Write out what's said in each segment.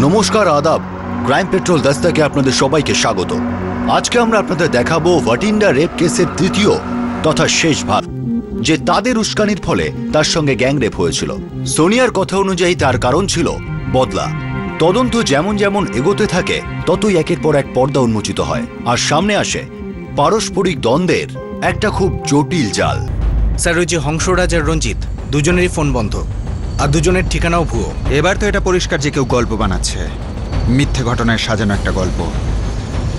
নমস্কার, আদাব। Crime petrol দস্তাকে আপনাদের সবাইকে স্বাগত। আজকে আমরা আপনাদের দেখাবো ভাটিন্ডা রেপ কেসের তৃতীয় তথা শেষ ভাগ, যে তাদের উস্কানির ফলে তার সঙ্গে গ্যাং রেপ হয়েছিল। সোনিয়ার কথা অনুযায়ী তার কারণ ছিল বদলা। তদন্ত যেমন যেমন এগোতে থাকে ততই একের পর এক পর্দা উন্মোচিত হয়, আর সামনে আসে পারস্পরিক দ্বন্দ্বের একটা খুব জটিল জাল। স্যার, ওই যে হংসরাজ আর রঞ্জিত দুজনেরই ফোন বন্ধ, আর দুজনের ঠিকানাও ভুয়ো। এবার তো এটা পরিষ্কার যে কেউ গল্প বানাচ্ছে, মিথ্যে ঘটনায় সাজানো একটা গল্প।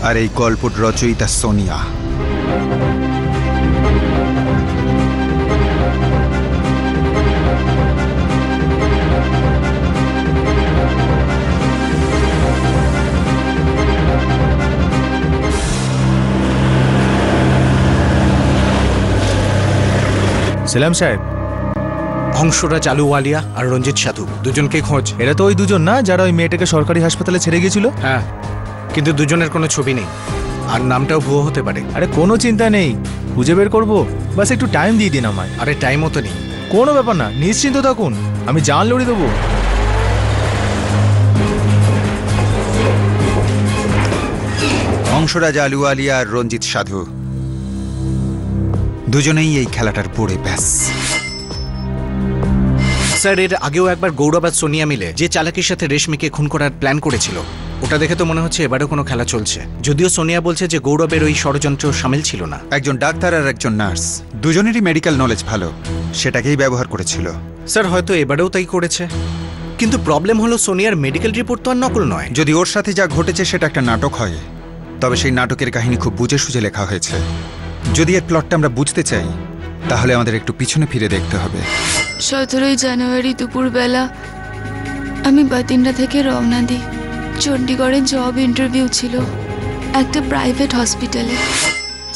আর এই গল্পের রচয়িতা সোনিয়া। সেলাম সাহেব। হংসরাজ আলুওয়ালিয়া আর রঞ্জিত সাধু দুজনকে খোঁজ। এরা তো ওই দুজন না যারা ওই মেয়েটাকে সরকারি হাসপাতালে ছেড়ে গিয়েছিল? হ্যাঁ, কিন্তু দুজনের কোনো ছবি নেই, আর নামটাও ভুয়ো হতে পারে। আরে কোনো চিন্তা নেই, খুঁজে বের করবো, বাস একটু টাইম দিয়ে দিন আমায়। আরে টাইমও তো নেই। কোনো ব্যাপার না, নিশ্চিন্ত থাকুন, আমি জান লড়ি দেবো। হংসরাজ আলুওয়ালিয়া আর রঞ্জিত সাধু দুজনেই এই খেলাটার পড়ে ব্যাস। স্যার, এর আগেও একবার গৌরব আর সোনিয়া মিলে যে চালাকির সাথে রেশমিকে খুন করার প্ল্যান করেছিল, ওটা দেখে তো মনে হচ্ছে এবারেও কোনো খেলা চলছে। যদিও সোনিয়া বলছে যে গৌরবের ওই ষড়যন্ত্র সামিল ছিল না। একজন ডাক্তার আর একজন নার্স, দুজনেরই মেডিকেল নলেজ ভালো, সেটাকেই ব্যবহার করেছিল। স্যার, হয়তো এবারেও তাই করেছে, কিন্তু প্রবলেম হলো সোনিয়ার মেডিকেল রিপোর্ট তো আর নকল নয়। যদি ওর সাথে যা ঘটেছে সেটা একটা নাটক হয়, তবে সেই নাটকের কাহিনী খুব বুঝে সুঝে লেখা হয়েছে। যদি এর প্লটটা আমরা বুঝতে চাই, তাহলে আমাদের একটু পিছনে ফিরে দেখতে হবে। 17 জানুয়ারি দুপুরবেলা আমি বাতিন্ডা থেকে রওনা দিই। চণ্ডীগড়ে জব ইন্টারভিউ ছিল একটা প্রাইভেট হসপিটালে।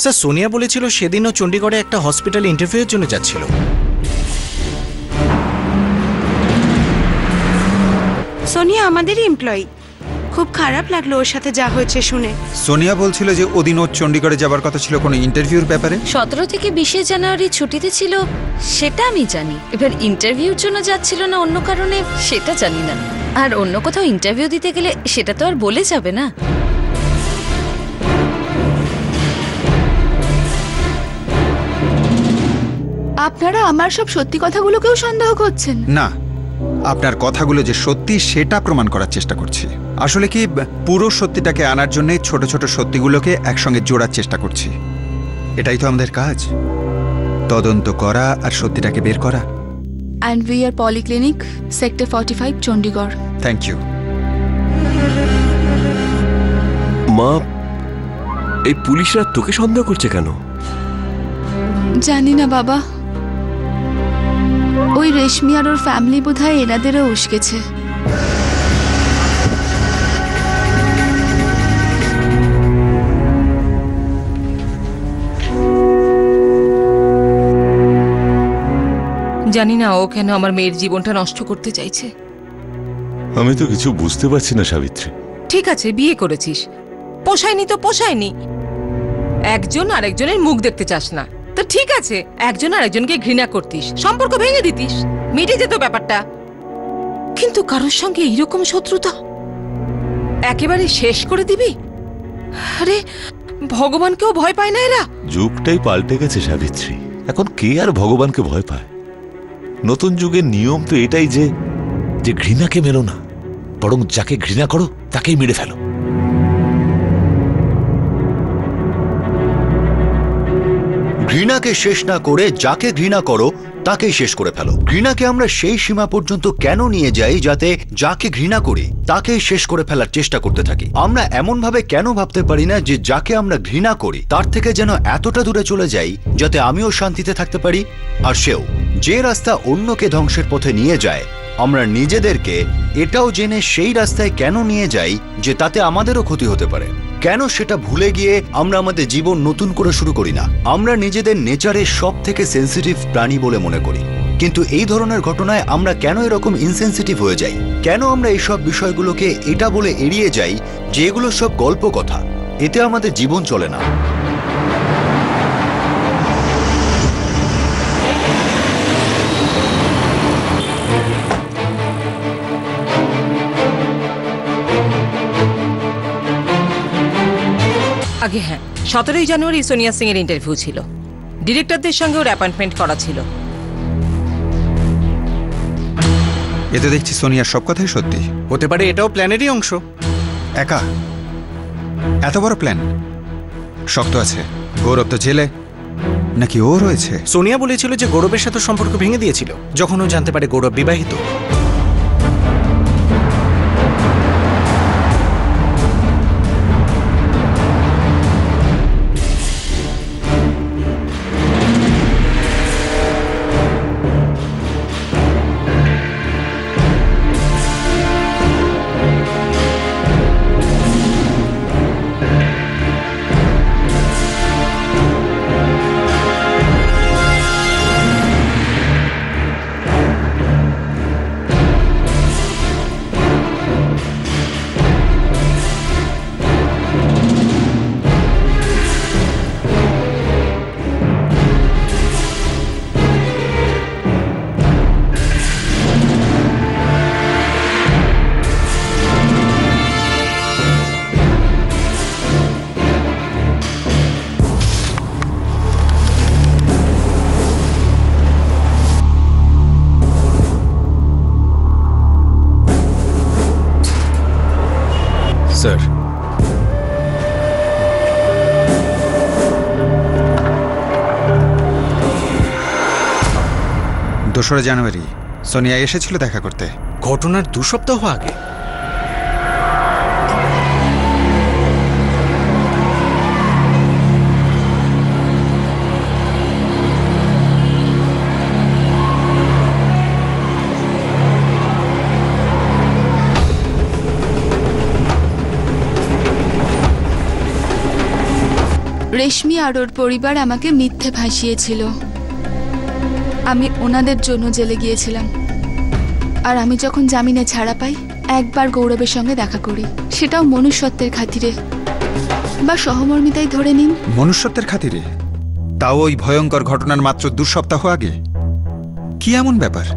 স্যার, সোনিয়া বলেছিল সেদিনও চণ্ডীগড়ে একটা হসপিটালে ইন্টারভিউয়ের জন্য যাচ্ছিল। সোনিয়া আমাদেরই এমপ্লয়ি। খুব খারাপ লাগলো ওর সাথে যা হয়েছে শুনে। সোনিয়া বলছিল যে ওদিন ওর চণ্ডীগড়ে যাবার কথা ছিল কোনো ইন্টারভিউর ব্যাপারে। 17 থেকে 20 জানুয়ারি ছুটিতে ছিল সেটা আমি জানি, এবার ইন্টারভিউর জন্য যাচ্ছিল না অন্য কারণে সেটা জানি না। আর অন্য কোথাও ইন্টারভিউ দিতে গেলে সেটা তো আর বলে যাবে না। আপনারা আমার সব সত্যি কথাগুলোকেও সন্দেহ করছেন? না, আপনার কথাগুলো যে সত্যি সেটা প্রমাণ করার চেষ্টা করছি। আসলে কি, পুরো সত্যিটাকে আনার জন্য ছোট ছোট সত্যিগুলোকে একসঙ্গে জোড়ার চেষ্টা করছি। এটাই তো আমাদের কাজ, তদন্ত করা আর সত্যিটাকে বের করা। And we are polyclinic, sector 45, Chandigarh. Thank you. মা, এই পুলিশরা তোকে সন্দেহ করছে কেন? জানি না বাবা, ওই রেশমি আর ওর ফ্যামিলি বোধহয় এনাদেরও উস্কেছে। জানি না ও কেন আমার মেয়ের জীবনটা নষ্ট করতে চাইছে। আমি তো কিছু বুঝতে পারছি না সাবিত্রী। ঠিক আছে, বিয়ে করেছিস, পোষায়নি তো পোষায়নি। একজন আরেকজনের মুখ দেখতে চাস না তো ঠিক আছে, একজন আরেকজনকে ঘৃণা করতিস, সম্পর্ক ভেঙে দিতিস, মিটে যেত ব্যাপারটা। কিন্তু কারোর সঙ্গে এইরকম শত্রুতা একেবারে শেষ করে দিবি? আরে ভগবানকেও ভয় পায় না এরা। যুগটাই পাল্টে গেছে সাবিত্রী, এখন কে আর ভগবানকে ভয় পায়? নতুন যুগের নিয়ম তো এটাই যে ঘৃণাকে মেরো না, বরং যাকে ঘৃণা করো তাকেই মেরে ফেলো। ঘৃণাকে শেষ না করে যাকে ঘৃণা করো তাকেই শেষ করে ফেলো। ঘৃণাকে আমরা সেই সীমা পর্যন্ত কেন নিয়ে যাই যাতে যাকে ঘৃণা করি তাকেই শেষ করে ফেলার চেষ্টা করতে থাকি? আমরা এমন ভাবে কেন ভাবতে পারি না যে যাকে আমরা ঘৃণা করি তার থেকে যেন এতটা দূরে চলে যাই যাতে আমিও শান্তিতে থাকতে পারি আর সেও? যে রাস্তা অন্যকে ধ্বংসের পথে নিয়ে যায়, আমরা নিজেদেরকে এটাও জেনে সেই রাস্তায় কেন নিয়ে যাই যে তাতে আমাদেরও ক্ষতি হতে পারে? কেন সেটা ভুলে গিয়ে আমরা আমাদের জীবন নতুন করে শুরু করি না? আমরা নিজেদের নেচারে সব থেকে সেন্সিটিভ প্রাণী বলে মনে করি, কিন্তু এই ধরনের ঘটনায় আমরা কেন এরকম ইনসেনসিটিভ হয়ে যাই? কেন আমরা এইসব বিষয়গুলোকে এটা বলে এড়িয়ে যাই যে এগুলো সব গল্প কথা, এতে আমাদের জীবন চলে না? আগে হ্যাঁ, 17ই জানুয়ারি সোনিয়া সিং এর ইন্টারভিউ ছিল। ডিরেক্টরদের সঙ্গে ওর অ্যাপয়েন্টমেন্ট করা ছিল। এতে দেখছি সোনিয়ার সব কথাই সত্যি। হতে পারে এটাও প্ল্যানেরই অংশ। একা এত বড় প্ল্যান শক্ত আছে। গৌরব তো জেলে, নাকি ও রয়েছে? সোনিয়া বলেছিল যে গৌরবের সাথে সম্পর্ক ভেঙে দিয়েছিল যখন ও জানতে পারে গৌরব বিবাহিত। স্যার, 2রা জানুয়ারি সোনিয়া এসেছিল দেখা করতে। ঘটনার 2 সপ্তাহ আগে। রেশমি আর ওর পরিবার আমাকে মিথ্যে ভাসিয়েছিল। আমি ওনাদের জন্য জেলে গিয়েছিলাম, আর আমি যখন জামিনে ছাড়া পাই একবার গৌরবের সঙ্গে দেখা করি, সেটাও মনুষ্যত্বের খাতিরে বা সহমর্মিতাই ধরে নিন। মনুষ্যত্বের খাতিরে? তাও ওই ভয়ঙ্কর ঘটনার মাত্র 2 সপ্তাহ আগে? কি এমন ব্যাপার?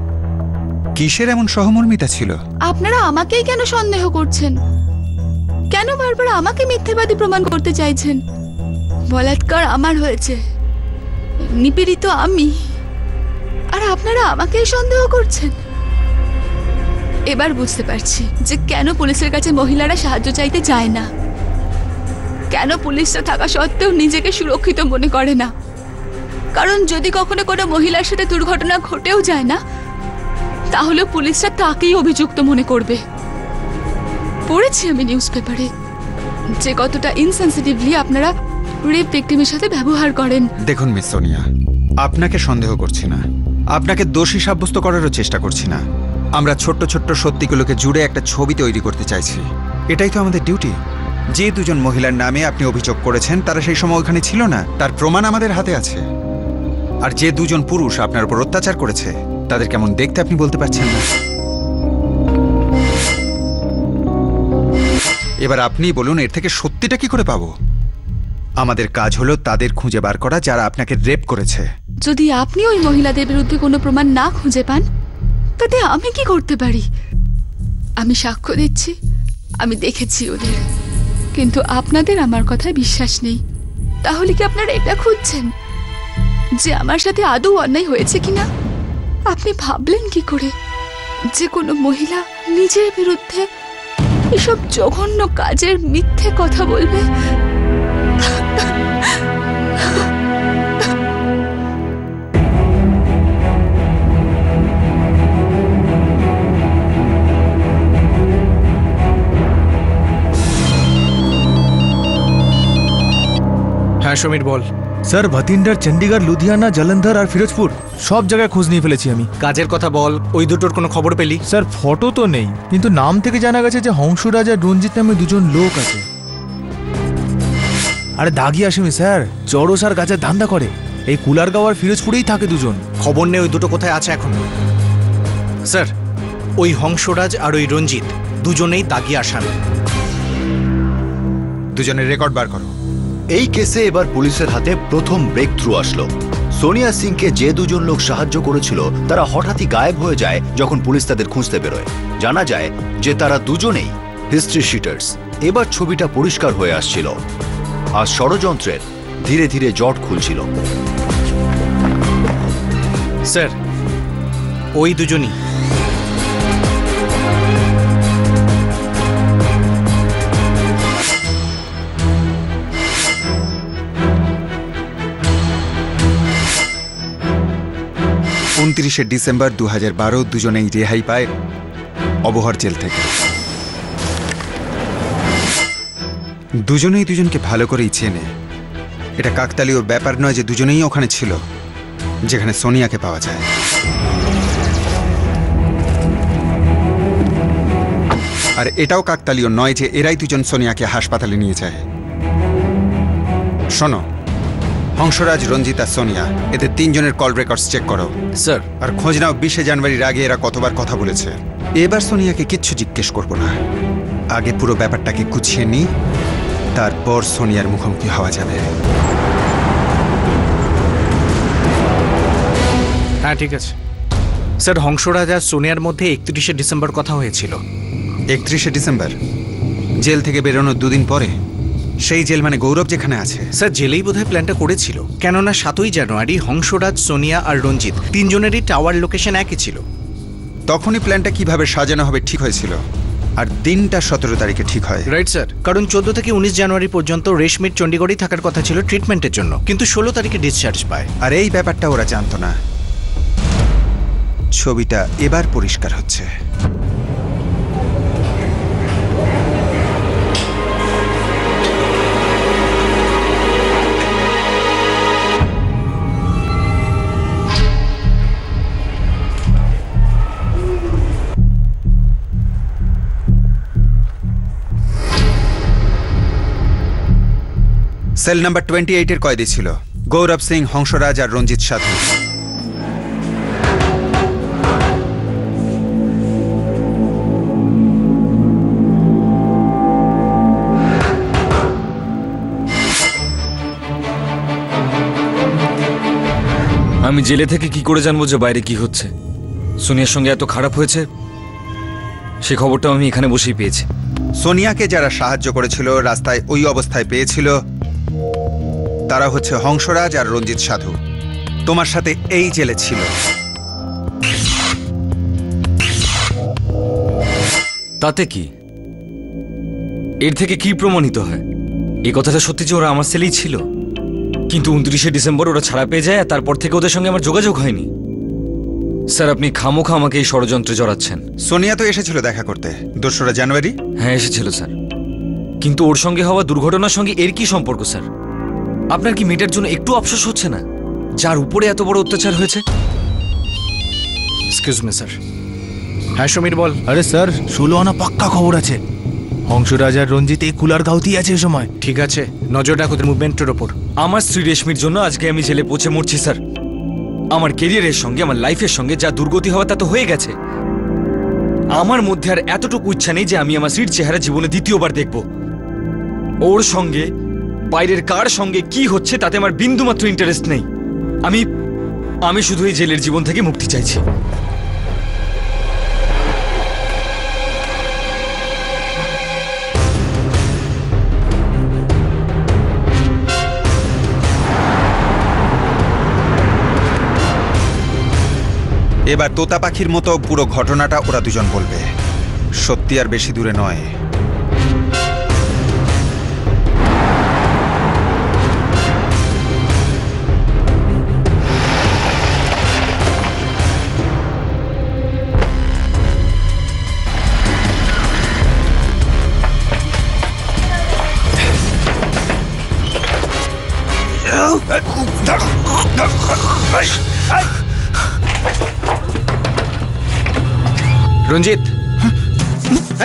কিসের এমন সহমর্মিতা ছিল? আপনারা আমাকেই কেন সন্দেহ করছেন? কেন বারবার আমাকে মিথ্যেবাদী প্রমাণ করতে চাইছেন? বলাৎকার আমার হয়েছে, নিপীড়িত আমি, আর আপনারা আমাকেই সন্দেহ করছেন। এবার বুঝতে পারছি যে কেন পুলিশের কাছে মহিলারা সাহায্য চাইতে যায় না, কেন পুলিশরা থাকা সত্ত্বেও নিজেকে সুরক্ষিত মনে করে না। কারণ যদি কখনো কোনো মহিলার সাথে দুর্ঘটনা ঘটেও যায় না, তাহলে পুলিশরা তাকেই অভিযুক্ত মনে করবে। পড়েছি আমি নিউজ পেপারে যে কতটা ইনসেনসিটিভলি আপনারা রেপ ভিকটিমের সাথে ব্যবহার করেন। দেখুন মিস সোনিয়া, আপনাকে সন্দেহ করছি না, আপনাকে দোষী সাব্যস্ত করারও চেষ্টা করছি না। আমরা ছোট্ট ছোট্ট সত্যিগুলোকে জুড়ে একটা ছবি তৈরি করতে চাইছি। এটাই তো আমাদের ডিউটি। যে 2জন মহিলার নামে আপনি অভিযোগ করেছেন তারা সেই সময় ওখানে ছিল না, তার প্রমাণ আমাদের হাতে আছে। আর যে 2জন পুরুষ আপনার উপর অত্যাচার করেছে তাদের কেমন দেখতে আপনি বলতে পারছেন না। এবার আপনি বলুন, এর থেকে সত্যিটা কি করে পাবো? আমাদের কাজ হলো তাদের খুঁজে বার করা যারা আপনাকে রেপ করেছে। যদি আপনি ওই মহিলাদের বিরুদ্ধে কোনো প্রমাণ না খুঁজে পান, তাতে আমি কি করতে পারি? আমি সাক্ষ্য দিচ্ছি, আমি দেখেছি ওদের, কিন্তু আপনাদের আমার কথায় বিশ্বাস নেই। তাহলে কি আপনারা এটা খুঁজছেন যে আমার সাথে আদৌ অন্যায় হয়েছে কিনা? আপনি ভাবলেন কি করে যে কোনো মহিলা নিজের বিরুদ্ধে এসব জঘন্য কাজের মিথ্যে কথা বলবে? হ্যাঁ সমীর বল। স্যার, ভাতিন্ডার চণ্ডীগড়, লুধিয়ানা, জলন্ধর আর ফিরোজপুর সব জায়গায় খোঁজ নিয়ে ফেলেছি আমি। কাজের কথা বল, ওই দুটোর কোনো খবর পেলি? স্যার, ফটো তো নেই, কিন্তু নাম থেকে জানা গেছে যে হংসরাজ আর রঞ্জিত নামে 2জন লোক আছে। আরে দাগি আসামি স্যার, চড়স আর গাছের ধান্দা করে। এই কুলারগাঁও আর ফিরোজপুরেই থাকে 2জন। খবর নেই ওই দুটো কোথায় আছে এখন। স্যার, ওই হংসরাজ আর ওই রঞ্জিত 2জনেই দাগি আসামি। 2জনের রেকর্ড বার করো। এই কেসে এবার পুলিশের হাতে প্রথম ব্রেক থ্রু আসলো। সোনিয়া সিংকে যে 2জন লোক সাহায্য করেছিল তারা হঠাৎই গায়েব হয়ে যায় যখন পুলিশ তাদের খুঁজতে বেরোয়। জানা যায় যে তারা 2জনেই হিস্ট্রি শিটার্স। এবার ছবিটা পরিষ্কার হয়ে আসছিল। আর ষড়যন্ত্রের ধীরে ধীরে জট খুলছিল। স্যার, ওই দুজনই। ডিসেম্বর 2012 দুজনেই রেহাই পায় অবহর জেল থেকে। দুজনেই দুজনকে ভালো করেই চেনে। এটা কাকতালীয় ব্যাপার নয় যে দুজনেই ওখানে ছিল যেখানে সোনিয়াকে পাওয়া যায়। আর এটাও কাকতালীয় নয় যে এরাই দুজন সোনিয়াকে হাসপাতালে নিয়ে যায়। শোনো, হংসরাজ, রঞ্জিত আর সোনিয়া, এদের তিনজনের কল রেকর্ডস চেক করো স্যার। আর খোঁজ নাও 20 জানুয়ারির আগে এরা কতবার কথা বলেছে। এবার সোনিয়াকে কিচ্ছু জিজ্ঞেস করবো না, আগে পুরো ব্যাপারটাকে গুছিয়ে নিই, তারপর সোনিয়ার মুখোমুখি হওয়া যাবে। হ্যাঁ, ঠিক আছে স্যার। হংসরাজ আর সোনিয়ার মধ্যে 31 ডিসেম্বর কথা হয়েছিল। 31 ডিসেম্বর? জেল থেকে বেরোনোর দুদিন পরে? সেই জেল মানে গৌরব যেখানে আছে? স্যার, জেলেই বোধহয় প্ল্যানটা করেছিল, কেননা 7 জানুয়ারি হংসরাজ, সোনিয়া আর রঞ্জিত তিনজনেরই টাওয়ার লোকেশন একই ছিল। তখনই প্ল্যানটা কিভাবে সাজানো হবে ঠিক হয়েছিল, আর দিনটা 17 তারিখে ঠিক হয়। রাইট স্যার, কারণ 14 থেকে 19 জানুয়ারি পর্যন্ত রেশমির চণ্ডীগড়েই থাকার কথা ছিল ট্রিটমেন্টের জন্য, কিন্তু 16 তারিখে ডিসচার্জ পায়। আর এই ব্যাপারটা ওরা জানতো না। ছবিটা এবার পরিষ্কার হচ্ছে। সেল নাম্বার 28 এর কয়েদি ছিল গৌরব সিং, হংসরাজ আর রঞ্জিত সাধু। আমি জেলে থেকে কি করে জানবো যে বাইরে কি হচ্ছে? সোনিয়ার সঙ্গে এত খারাপ হয়েছে সে খবরটা আমি এখানে বসেই পেয়েছি। সোনিয়াকে যারা সাহায্য করেছিল, রাস্তায় ওই অবস্থায় পেয়েছিল, তারা হচ্ছে হংসরাজ আর রঞ্জিত সাধু। তোমার সাথে এই জেলে ছিল। তাতে কি? এর থেকে কি প্রমাণিত হয়? এই কথাটা সত্যি যে ওরা আমার সেলেই ছিল, কিন্তু 29 ডিসেম্বর ওরা ছাড়া পেয়ে যায়, আর তারপর থেকে ওদের সঙ্গে আমার যোগাযোগ হয়নি। স্যার, আপনি খামোখা আমাকে এই ষড়যন্ত্রে জড়াচ্ছেন। সোনিয়া তো এসেছিল দেখা করতে 2 জানুয়ারি। হ্যাঁ, এসেছিল স্যার, কিন্তু ওর সঙ্গে হওয়া দুর্ঘটনার সঙ্গে এর কি সম্পর্ক স্যার? আপনার কি মেয়েটার জন্য একটু আফসোস হচ্ছে না, যার উপরে এত বড় অত্যাচার হয়েছে? Excuse me sir. হ্যাঁ সমীর, বল। আরে স্যার, 16 আনা পাক্কা খবর আছে। হংসরাজ আর রঞ্জিত এই কুলার গাঁওতেই আছে এ সময়। ঠিক আছে, নজর রাখ ওদের মুভমেন্টের ওপর। আমার স্ত্রী রেশমির জন্য আজকে আমি জেলে পৌঁছে মরছি স্যার। আমার কেরিয়ারের সঙ্গে, আমার লাইফের সঙ্গে যা দুর্গতি হওয়া তা তো হয়ে গেছে। আমার মধ্যে আর এতটুকু ইচ্ছা নেই যে আমি আমার স্ত্রীর চেহারা জীবনে দ্বিতীয়বার দেখব। ওর সঙ্গে বাইরের কার সঙ্গে কি হচ্ছে তাতে আমার বিন্দুমাত্র ইন্টারেস্ট নেই। আমি শুধু এই জেলের জীবন থেকে মুক্তি চাইছি। এবার তোতা পাখির মতো পুরো ঘটনাটা ওরা দুজন বলবে। সত্যি আর বেশি দূরে নয়। রঞ্জিত,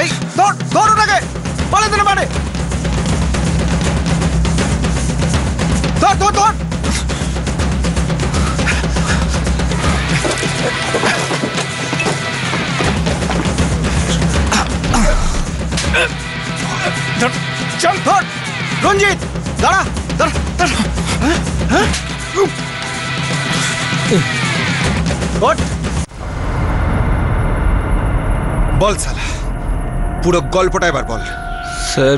এই ধর ওটাকে, পালাতে না পারে। ধর চল, ধর রঞ্জিত, দাঁড়া। বল সালা, পুরো গল্পটা এবার বল। স্যার,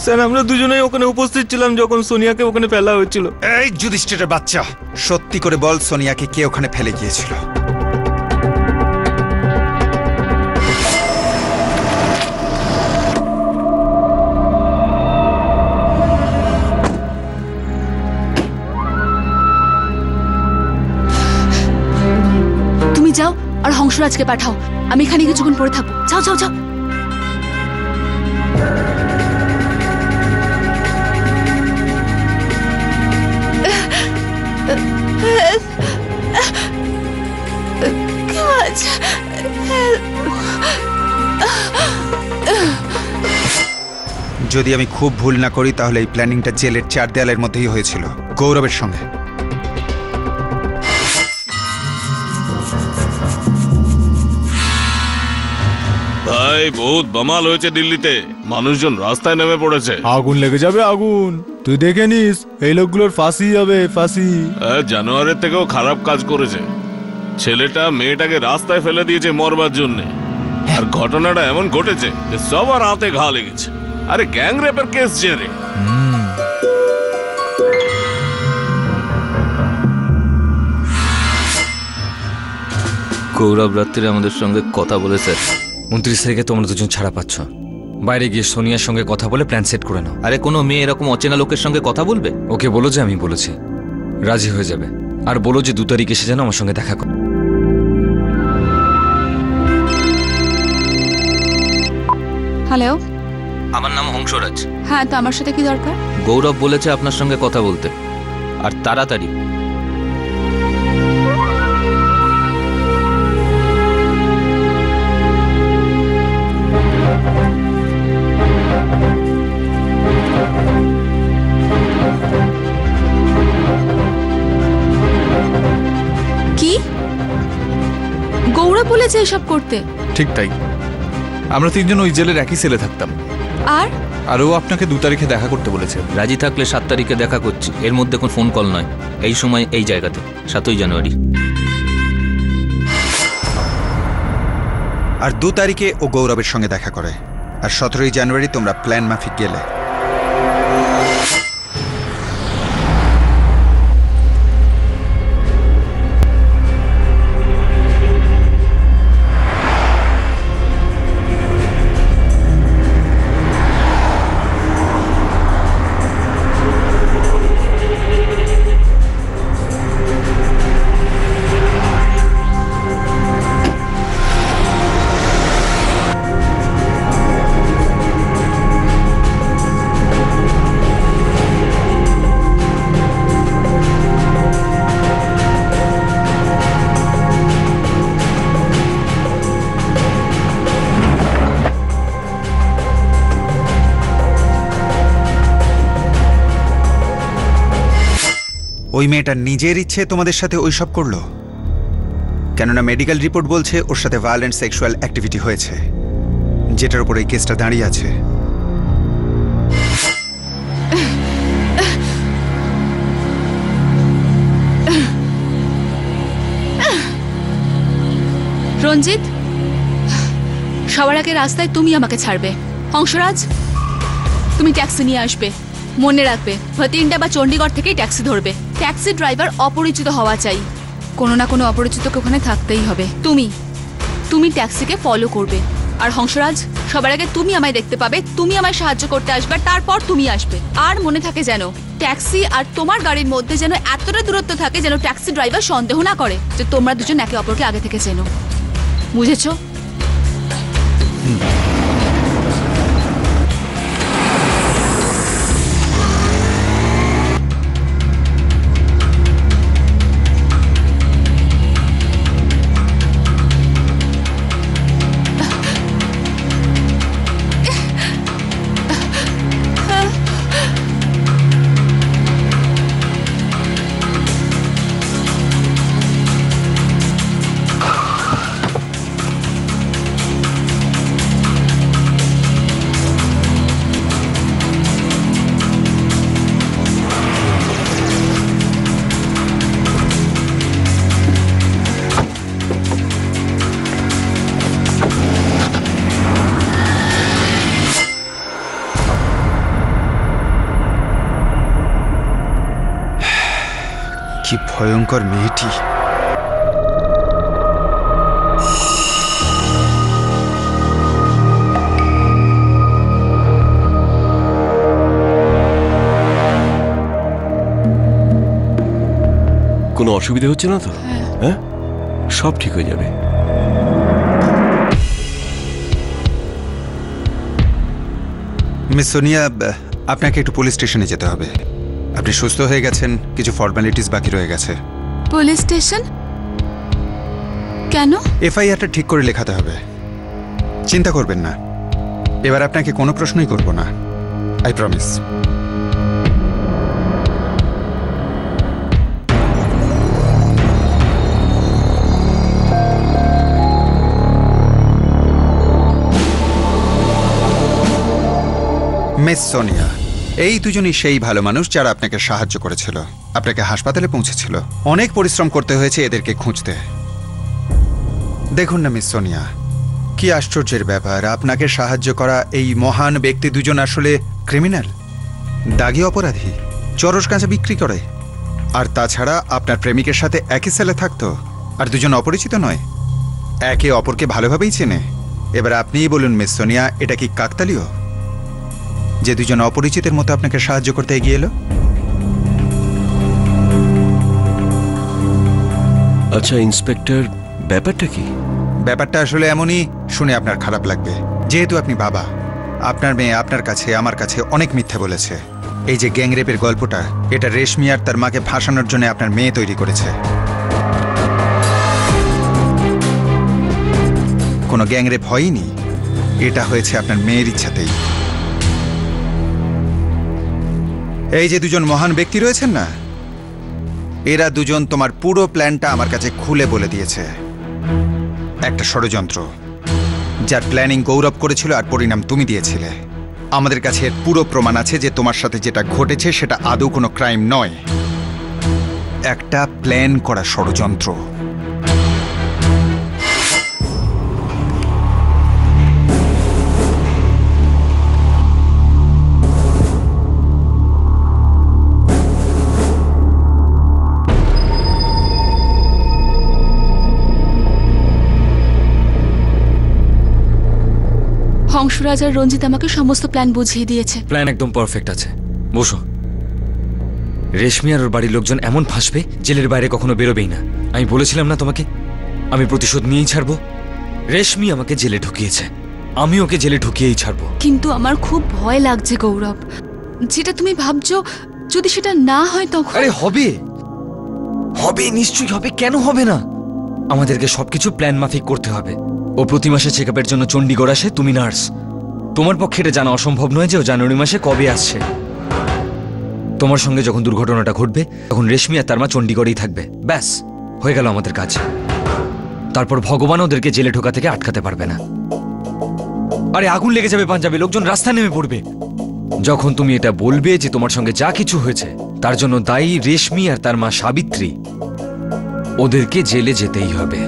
স্যার আমরা দুজনেই ওখানে উপস্থিত ছিলাম যখন সোনিয়াকে ওখানে ফেলা হয়েছিল। এই যুধিষ্ঠিরের বাচ্চা, সত্যি করে বল সোনিয়াকে কে ওখানে ফেলে গিয়েছিল? তুমি যাও আর হংসরাজকে পাঠাও, আমি এখানে কিছুক্ষণ পরে থাকবো। যাও যাও যাও। যদি আমি খুব ভুল না করি তাহলে এই প্ল্যানিংটা জেলের 4 দেয়ালের মধ্যেই হয়েছিল, গৌরবের সঙ্গে। ভাই বহুত বামাল হয়েছে দিল্লিতে, মানুষজন রাস্তায় নেমে পড়েছে। আগুন লেগে যাবে আগুন, তুই দেখে নিস এই লোকগুলোর ফাঁসি হবে ফাঁসি। জানুয়ারির থেকেও খারাপ কাজ করেছে, ছেলেটা মেয়েটাকে রাস্তায় ফেলে দিয়েছে মরবার জন্য। আর ঘটনাটা এমন ঘটেছে যে সবার হাতে ঘা লেগেছে। আরে গ্যাং রেপের কেস যে রে। গৌরব রাত্রিরে আমাদের সঙ্গে কথা বলেছে। 29 তারিখে তোমরা দুজন ছাড়া পাচ্ছ। বাইরে গিয়ে সোনিয়ার সঙ্গে কথা বলে প্ল্যান সেট করে নাও। আরে কোনো মেয়ে এরকম অচেনা লোকের সঙ্গে কথা বলবে? ওকে বলো যে আমি বলেছি, রাজি হয়ে যাবে। আর বলো যে 2 তারিখ এসে যেন আমার সঙ্গে দেখা করে। হ্যালো, আমার নাম হংসরাজ। হ্যাঁ, তো আমার সাথে কি দরকার? গৌরব বলেছে আপনার সঙ্গে কথা বলতে, আর তাড়াতাড়ি। কি গৌরব বলেছে এসব করতে? ঠিক তাই, আমরা 3 জন ওই জেলের একই সেলে থাকতাম। আর ও আপনাকে 2 তারিখে দেখা করতে বলেছে। রাজি থাকলে 7 তারিখে দেখা করছি, এর মধ্যে কোনো ফোন কল নয়, এই সময় এই জায়গাতে, 7ই জানুয়ারি। আর 2 তারিখে ও গৌরবের সঙ্গে দেখা করে, আর 17ই জানুয়ারি তোমরা প্ল্যান মাফিক গেলে। ওই মেয়েটা নিজের ইচ্ছে তোমাদের সাথে ওইসব করলো? কেননা মেডিকেল রিপোর্ট বলছে ওর সাথে ভায়োলেন্ট সেক্সুয়াল অ্যাক্টিভিটি হয়েছে, যেটার উপর এই কেসটা দাঁড়িয়ে আছে। রঞ্জিত, সবার আগে রাস্তায় তুমি আমাকে ছাড়বে। হংসরাজ, তুমি ট্যাক্সি নিয়ে আসবে। মনে রাখবে, ভতিন্ডা বা চণ্ডীগড় থেকেই ট্যাক্সি ধরবে। ট্যাক্সি ড্রাইভার অপরিচিত হওয়া চাই, কোনো না কোনো অপরিচিতকে ওখানে থাকতেই হবে। তুমি ট্যাক্সিকে ফলো করবে। আর হংসরাজ, সবার আগে তুমি আমায় দেখতে পাবে, তুমি আমায় সাহায্য করতে আসবে, তারপর তুমি আসবে। আর মনে থাকে যেন ট্যাক্সি আর তোমার গাড়ির মধ্যে যেন এতটা দূরত্ব থাকে যেন ট্যাক্সি ড্রাইভার সন্দেহ না করে যে তোমরা দুজন একে অপরকে আগে থেকে চেনো। বুঝেছো? ভয়ঙ্কর মেয়েটি। কোনো অসুবিধা হচ্ছে না তো? হ্যাঁ, সব ঠিক হয়ে যাবে। মিস সোনিয়া, আপনাকে একটু পুলিশ স্টেশনে যেতে হবে। আপনি সুস্থ হয়ে গেছেন, কিছু ফর্মালিটিস বাকি রয়ে গেছে। পুলিশ স্টেশন কেন? এফআইআরটা ঠিক করে লেখাতে হবে। চিন্তা করবেন না, এবার আপনাকে কোনো প্রশ্নই করব না, আই প্রমিস। মিস সোনিয়া, এই দুজনই সেই ভালো মানুষ যারা আপনাকে সাহায্য করেছিল, আপনাকে হাসপাতালে পৌঁছেছিল। অনেক পরিশ্রম করতে হয়েছে এদেরকে খুঁজতে। দেখুন না মিস সোনিয়া, কি আশ্চর্যের ব্যাপার, আপনাকে সাহায্য করা এই মহান ব্যক্তি দুজন আসলে ক্রিমিনাল, দাগী অপরাধী, চরস গাঁজা বিক্রি করে। আর তাছাড়া আপনার প্রেমিকের সাথে একই সেলে থাকতো, আর দুজন অপরিচিত নয়, একে অপরকে ভালোভাবেই চেনে। এবার আপনিই বলুন মিস সোনিয়া, এটা কি কাকতালীয় যে দুজন অপরিচিতের মতো আপনাকে সাহায্য করতে এগিয়ে এলো? আচ্ছা ইন্সপেক্টর, ব্যাপারটা কি? ব্যাপারটা আসলে এমনই, শুনে আপনার খারাপ লাগবে। যেহেতু আপনি বাবা, আপনার মেয়ে আপনার কাছে, আমার কাছে অনেক মিথ্যে বলেছে। এই যে গ্যাংরেপের গল্পটা, এটা রেশমি আর তার মাকে ফাঁসানোর জন্য আপনার মেয়ে তৈরি করেছে। কোনো গ্যাংরেপ হয়নি, এটা হয়েছে আপনার মেয়ের ইচ্ছাতেই। এই যে দুজন মহান ব্যক্তি রয়েছেন না, এরা দুজন তোমার পুরো প্ল্যানটা আমার কাছে খুলে বলে দিয়েছে। একটা ষড়যন্ত্র, যার প্ল্যানিং গৌরব করেছিল আর পরিণাম তুমি দিয়েছিলে। আমাদের কাছে এর পুরো প্রমাণ আছে যে তোমার সাথে যেটা ঘটেছে সেটা আদৌ কোনো ক্রাইম নয়, একটা প্ল্যান করা ষড়যন্ত্র। হংসরাজ আর রঞ্জিত আমাকে সমস্ত প্ল্যান বুঝিয়ে দিয়েছে। প্ল্যান একদম পারফেক্ট আছে। বসো। রেশমি আর ওর বাড়ির লোকজন এমন ফাঁসবে, জেলের বাইরে কখনো বেরোবেই না। আমি বলেছিলাম না তোমাকে, আমি প্রতিশোধ নিয়েই ছাড়বো। রেশমি আমাকে জেলে ঢুকিয়েছে, আমি ওকে জেলে ঢুকিয়েই ছাড়বো। কিন্তু আমার খুব ভয় লাগছে গৌরব, যেটা তুমি ভাবছো যদি সেটা না হয় তখন। আরে হবে, হবে, নিশ্চয়ই হবে, কেন হবে না? আমাদেরকে সবকিছু প্ল্যান মাফিক করতে হবে। ও প্রতি মাসে চেকআপের জন্য চণ্ডীগড় আসে, তুমি নার্স। তোমার পক্ষে এটা জানা অসম্ভব নয় যে ও জানুয়ারি মাসে কবে আসছে। তোমার সঙ্গে যখন দুর্ঘটনাটা ঘটবে তখন রেশমি আর তার মা চণ্ডীগড়েই থাকবে। ব্যাস, হয়ে গেল আমাদের কাজ। তারপর ভগবান ওদেরকে জেলে ঢোকা থেকে আটকাতে পারবে না। আরে আগুন লেগে যাবে পাঞ্জাবে, লোকজন রাস্তায় নেমে পড়বে। যখন তুমি এটা বলবে যে তোমার সঙ্গে যা কিছু হয়েছে তার জন্য দায়ী রেশমি আর তার মা সাবিত্রী, ওদেরকে জেলে যেতেই হবে।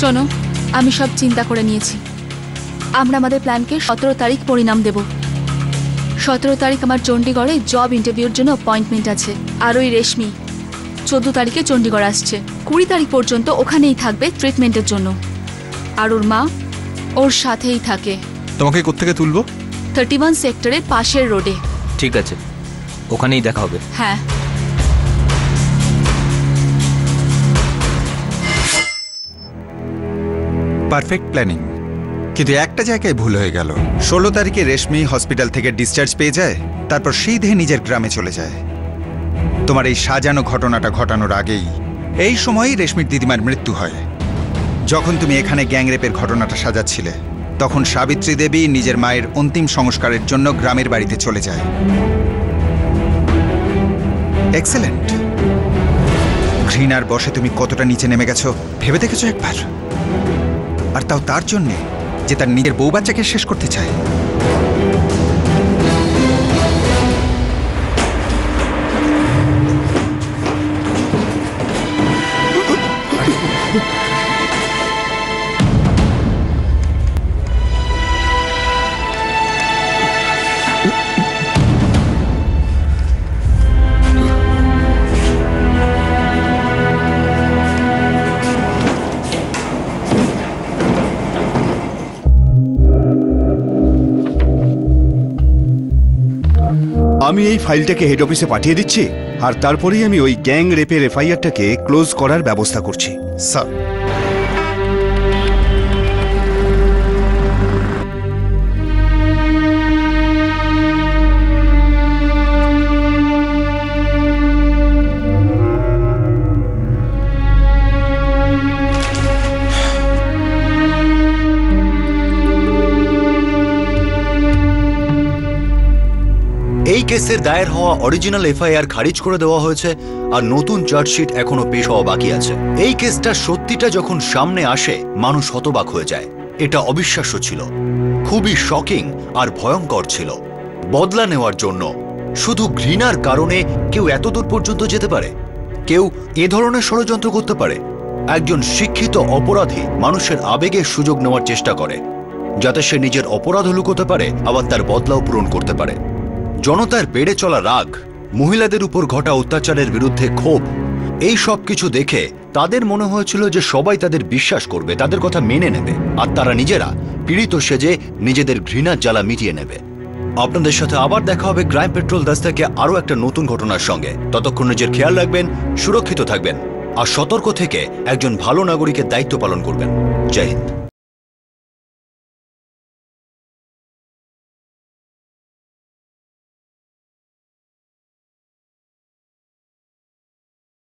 শোনো, আমি সব চিন্তা করে নিয়েছি। আমরা আমাদের প্ল্যানকে 17 তারিখ পরিণাম দেব। 17 তারিখ আমার চণ্ডীগড়ে জব ইন্টারভিউর জন্য অ্যাপয়েন্টমেন্ট আছে। আর ওই রেশমি 14 তারিখে চণ্ডীগড় আসছে। 20 তারিখ পর্যন্ত ওখানেই থাকবে ট্রিটমেন্টের জন্য। আর ওর মা ওর সাথেই থাকে। তোমাকে কোত্থেকে তুলবো? 31 সেক্টরের পাশের রোডে। ঠিক আছে, ওখানেই দেখা হবে। হ্যাঁ। পারফেক্ট প্ল্যানিং, কিন্তু একটা জায়গায় ভুল হয়ে গেল। 16 তারিখে রেশমি হসপিটাল থেকে ডিসচার্জ পেয়ে যায়, তারপর সিধে নিজের গ্রামে চলে যায়। তোমার এই সাজানো ঘটনাটা ঘটানোর আগেই এই সময়ই রেশমির দিদিমার মৃত্যু হয়। যখন তুমি এখানে গ্যাংরেপের ঘটনাটা সাজাচ্ছিলে তখন সাবিত্রী দেবী নিজের মায়ের অন্তিম সংস্কারের জন্য গ্রামের বাড়িতে চলে যায়। এক্সেলেন্ট। ঘৃণার বশে তুমি কতটা নিচে নেমে গেছো ভেবে দেখেছো একবার? আর তাও তার জন্যে যে তার নিজের বউ বাচ্চাকে শেষ করতে চায়। আমি এই ফাইলটাকে হেড অফিসে পাঠিয়ে দিচ্ছি, আর তারপরেই আমি ওই গ্যাং রেপের এফআইআরটাকে ক্লোজ করার ব্যবস্থা করছি। স্যার, এই কেসের দায়ের হওয়া অরিজিনাল এফআইআর খারিজ করে দেওয়া হয়েছে আর নতুন চার্জশিট এখনো পেশ হওয়া বাকি আছে। এই কেসটা সত্যিটা যখন সামনে আসে মানুষ হতবাক হয়ে যায়। এটা অবিশ্বাস্য ছিল, খুবই শকিং আর ভয়ঙ্কর ছিল। বদলা নেওয়ার জন্য শুধু ঘৃণার কারণে কেউ এত দূর পর্যন্ত যেতে পারে? কেউ এ ধরনের ষড়যন্ত্র করতে পারে? একজন শিক্ষিত অপরাধী মানুষের আবেগের সুযোগ নেওয়ার চেষ্টা করে যাতে সে নিজের অপরাধ লুকোতে পারে, আবার তার বদলাও পূরণ করতে পারে। জনতার বেড়ে চলা রাগ, মহিলাদের উপর ঘটা অত্যাচারের বিরুদ্ধে ক্ষোভ, এই সব কিছু দেখে তাদের মনে হয়েছিল যে সবাই তাদের বিশ্বাস করবে, তাদের কথা মেনে নেবে, আর তারা নিজেরা পীড়িত সেজে নিজেদের ঘৃণার জ্বালা মিটিয়ে নেবে। আপনাদের সাথে আবার দেখা হবে ক্রাইম পেট্রোল 10 থেকে আরও একটা নতুন ঘটনার সঙ্গে। ততক্ষণ নিজের খেয়াল রাখবেন, সুরক্ষিত থাকবেন আর সতর্ক থেকে একজন ভালো নাগরিকের দায়িত্ব পালন করবেন। জয় হিন্দ।